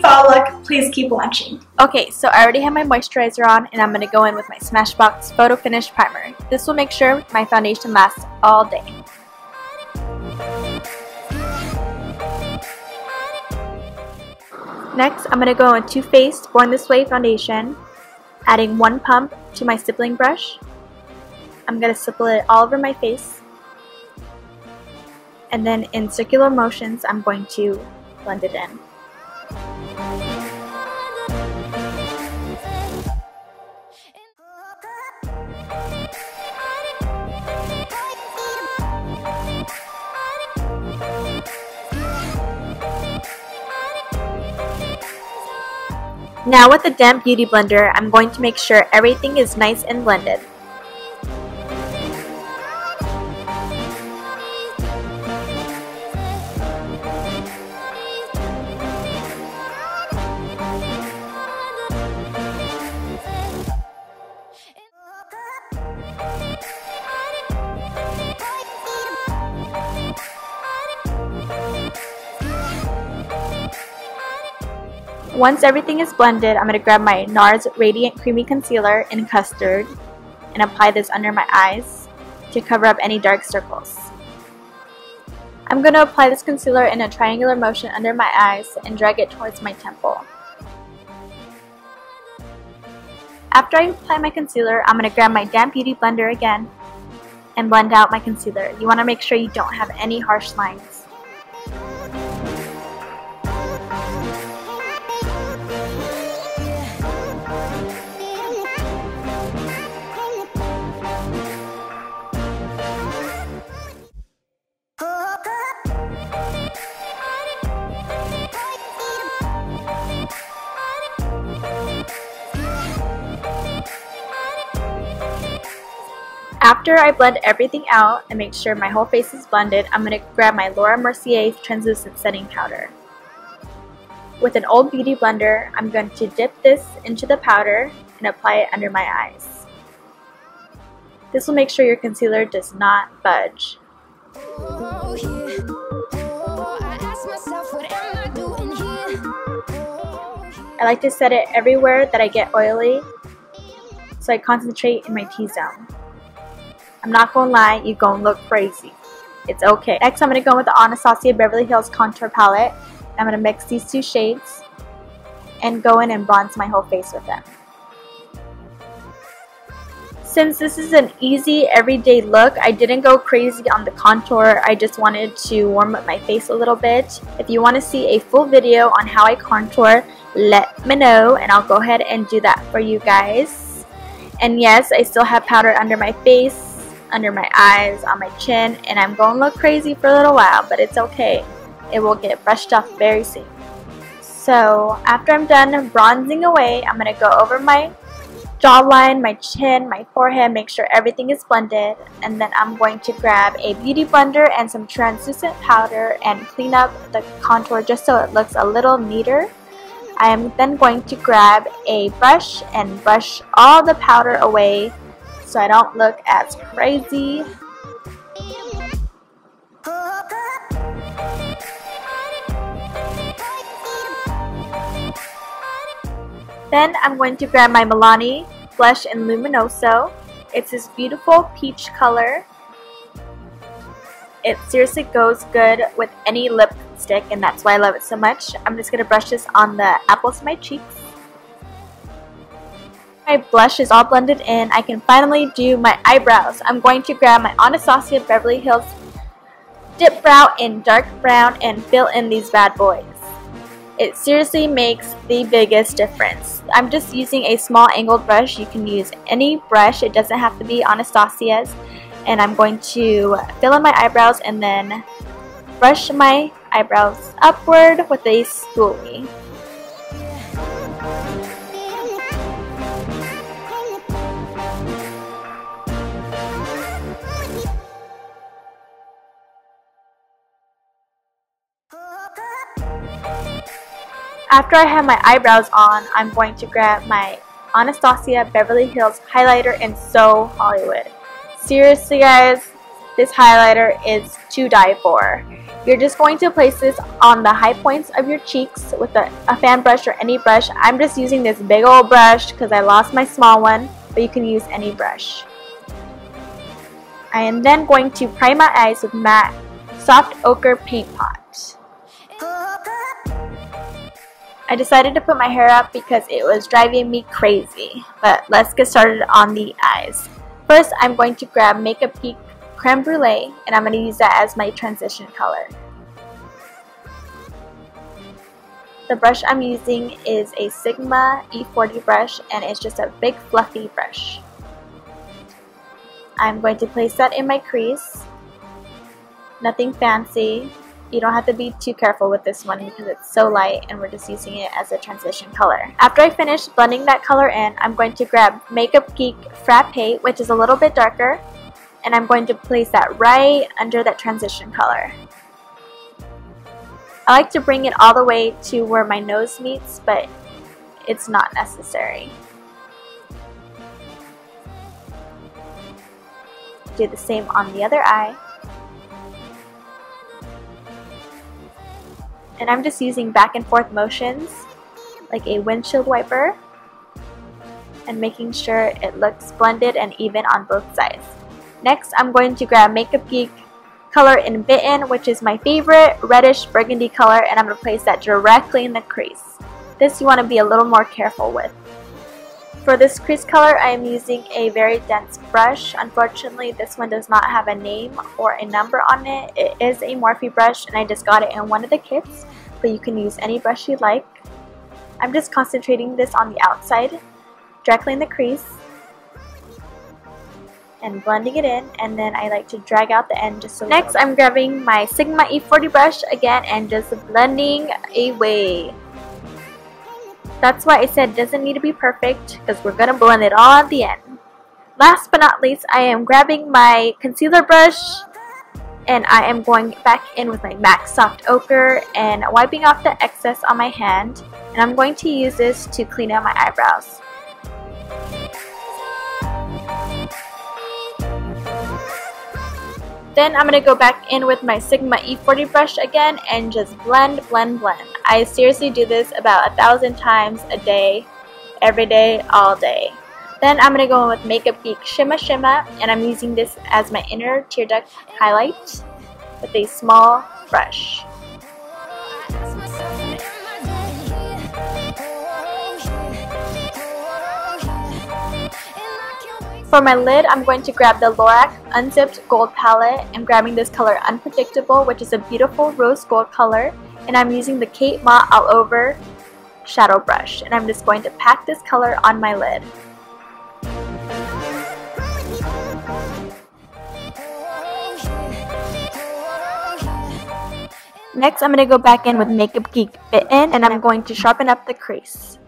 fall look, please keep watching. Okay, so I already have my moisturizer on and I'm going to go in with my Smashbox Photo Finish Primer. This will make sure my foundation lasts all day. Next, I'm going to go in Too Faced Born This Way foundation, adding 1 pump to my stippling brush. I'm going to stipple it all over my face. And then in circular motions, I'm going to blend it in. Now with the damp beauty blender, I'm going to make sure everything is nice and blended. Once everything is blended, I'm going to grab my NARS Radiant Creamy Concealer in Custard and apply this under my eyes to cover up any dark circles. I'm going to apply this concealer in a triangular motion under my eyes and drag it towards my temple. After I apply my concealer, I'm going to grab my damp beauty blender again and blend out my concealer. You want to make sure you don't have any harsh lines. After I blend everything out and make sure my whole face is blended, I'm going to grab my Mercier Translucent Setting Powder. With an old beauty blender, I'm going to dip this into the powder and apply it under my eyes. This will make sure your concealer does not budge. I like to set it everywhere that I get oily, so I concentrate in my T-zone. I'm not gonna lie, you're gonna look crazy. It's okay. Next, I'm gonna go with the Anastasia Beverly Hills Contour Palette. I'm gonna mix these 2 shades and go in and bronze my whole face with them. Since this is an easy everyday look, I didn't go crazy on the contour. I just wanted to warm up my face a little bit. If you want to see a full video on how I contour, let me know and I'll go ahead and do that for you guys. And yes, I still have powder under my face, under my eyes, on my chin, and I'm going to look crazy for a little while, but it's okay. It will get brushed off very soon. So after I'm done bronzing away, I'm going to go over my jawline, my chin, my forehead, make sure everything is blended, and then I'm going to grab a beauty blender and some translucent powder and clean up the contour just so it looks a little neater. I am then going to grab a brush and brush all the powder away so I don't look as crazy. Then I'm going to grab my Milani blush in Luminoso. It's this beautiful peach color. It seriously goes good with any lipstick, and that's why I love it so much. I'm just going to brush this on the apples of my cheeks. My blush is all blended in. I can finally do my eyebrows. I'm going to grab my Anastasia Beverly Hills Dipbrow in dark brown and fill in these bad boys. It seriously makes the biggest difference. I'm just using a small angled brush. You can use any brush. It doesn't have to be Anastasia's. And I'm going to fill in my eyebrows and then brush my eyebrows upward with a spoolie. After I have my eyebrows on, I'm going to grab my Anastasia Beverly Hills highlighter in So Hollywood. Seriously guys, this highlighter is to die for. You're just going to place this on the high points of your cheeks with a fan brush or any brush. I'm just using this big old brush because I lost my small one, but you can use any brush. I am then going to prime my eyes with matte soft ochre paint pot. I decided to put my hair up because it was driving me crazy, but let's get started on the eyes. First, I'm going to grab Makeupgeek Creme Brulle, and I'm going to use that as my transition color. The brush I'm using is a Sigma E40 brush, and it's just a big fluffy brush. I'm going to place that in my crease. Nothing fancy. You don't have to be too careful with this one because it's so light and we're just using it as a transition color. After I finish blending that color in, I'm going to grab Makeupgeek Frappe, which is a little bit darker, and I'm going to place that right under that transition color. I like to bring it all the way to where my nose meets, but it's not necessary. Do the same on the other eye. And I'm just using back and forth motions like a windshield wiper and making sure it looks blended and even on both sides. Next, I'm going to grab Makeupgeek color in Bitten, which is my favorite reddish burgundy color, and I'm going to place that directly in the crease. This you want to be a little more careful with. For this crease color, I am using a very dense brush. Unfortunately, this one does not have a name or a number on it. It is a Morphe brush, and I just got it in one of the kits, but you can use any brush you like. I'm just concentrating this on the outside, directly in the crease, and blending it in, and then I like to drag out the end just a little. Next, I'm grabbing my Sigma E40 brush again and just blending away. That's why I said it doesn't need to be perfect because we're going to blend it all at the end. Last but not least, I am grabbing my concealer brush and I am going back in with my MAC Soft Ochre and wiping off the excess on my hand, and I'm going to use this to clean out my eyebrows. Then I'm going to go back in with my Sigma E40 brush again and just blend, blend, blend. I seriously do this about 1,000 times a day, every day, all day. Then I'm going to go in with Makeupgeek Shimma, and I'm using this as my inner tear duct highlight with a small brush. For my lid, I'm going to grab the Lorac Unzipped Gold Palette. I'm grabbing this color Unpredictable, which is a beautiful rose gold color, and I'm using the Kate Moss All Over shadow brush, and I'm just going to pack this color on my lid. Next, I'm going to go back in with Makeupgeek Bitten, and I'm going to sharpen up the crease.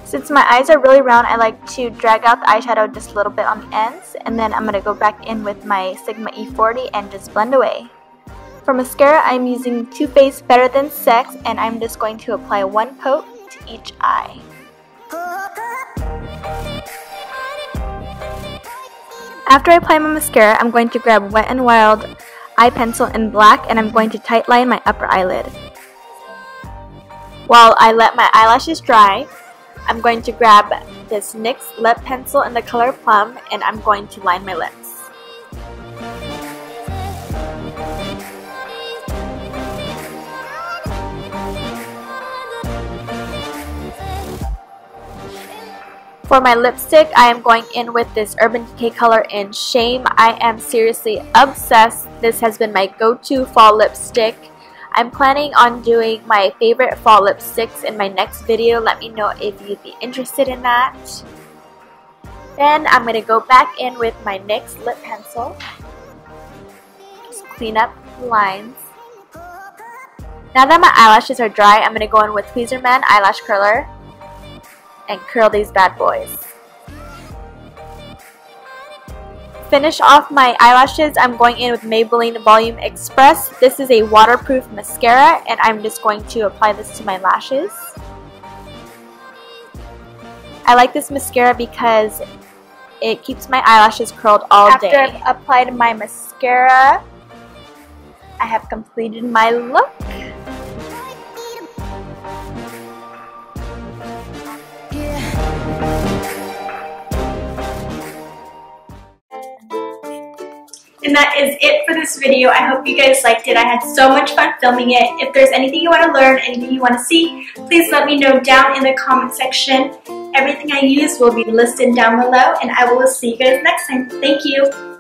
Since my eyes are really round, I like to drag out the eyeshadow just a little bit on the ends, and then I'm going to go back in with my Sigma E40 and just blend away. For mascara, I'm using Too Faced Better Than Sex, and I'm just going to apply one coat to each eye. After I apply my mascara, I'm going to grab Wet n Wild eye pencil in black, and I'm going to tight line my upper eyelid. While I let my eyelashes dry, I'm going to grab this NYX lip pencil in the color Plum, and I'm going to line my lips. For my lipstick, I am going in with this Urban Decay color in Shame. I am seriously obsessed. This has been my go-to fall lipstick. I'm planning on doing my favorite fall lipsticks in my next video. Let me know if you'd be interested in that. Then I'm going to go back in with my NYX lip pencil. Just clean up the lines. Now that my eyelashes are dry, I'm going to go in with Tweezerman eyelash curler and curl these bad boys. Finish off my eyelashes, I'm going in with Maybelline Volume Express. This is a waterproof mascara, and I'm just going to apply this to my lashes. I like this mascara because It keeps my eyelashes curled all day. After I've applied my mascara, I have completed my look. And that is it for this video. I hope you guys liked it. I had so much fun filming it. If there's anything you want to learn, anything you want to see, please let me know down in the comment section. Everything I use will be listed down below, and I will see you guys next time. Thank you.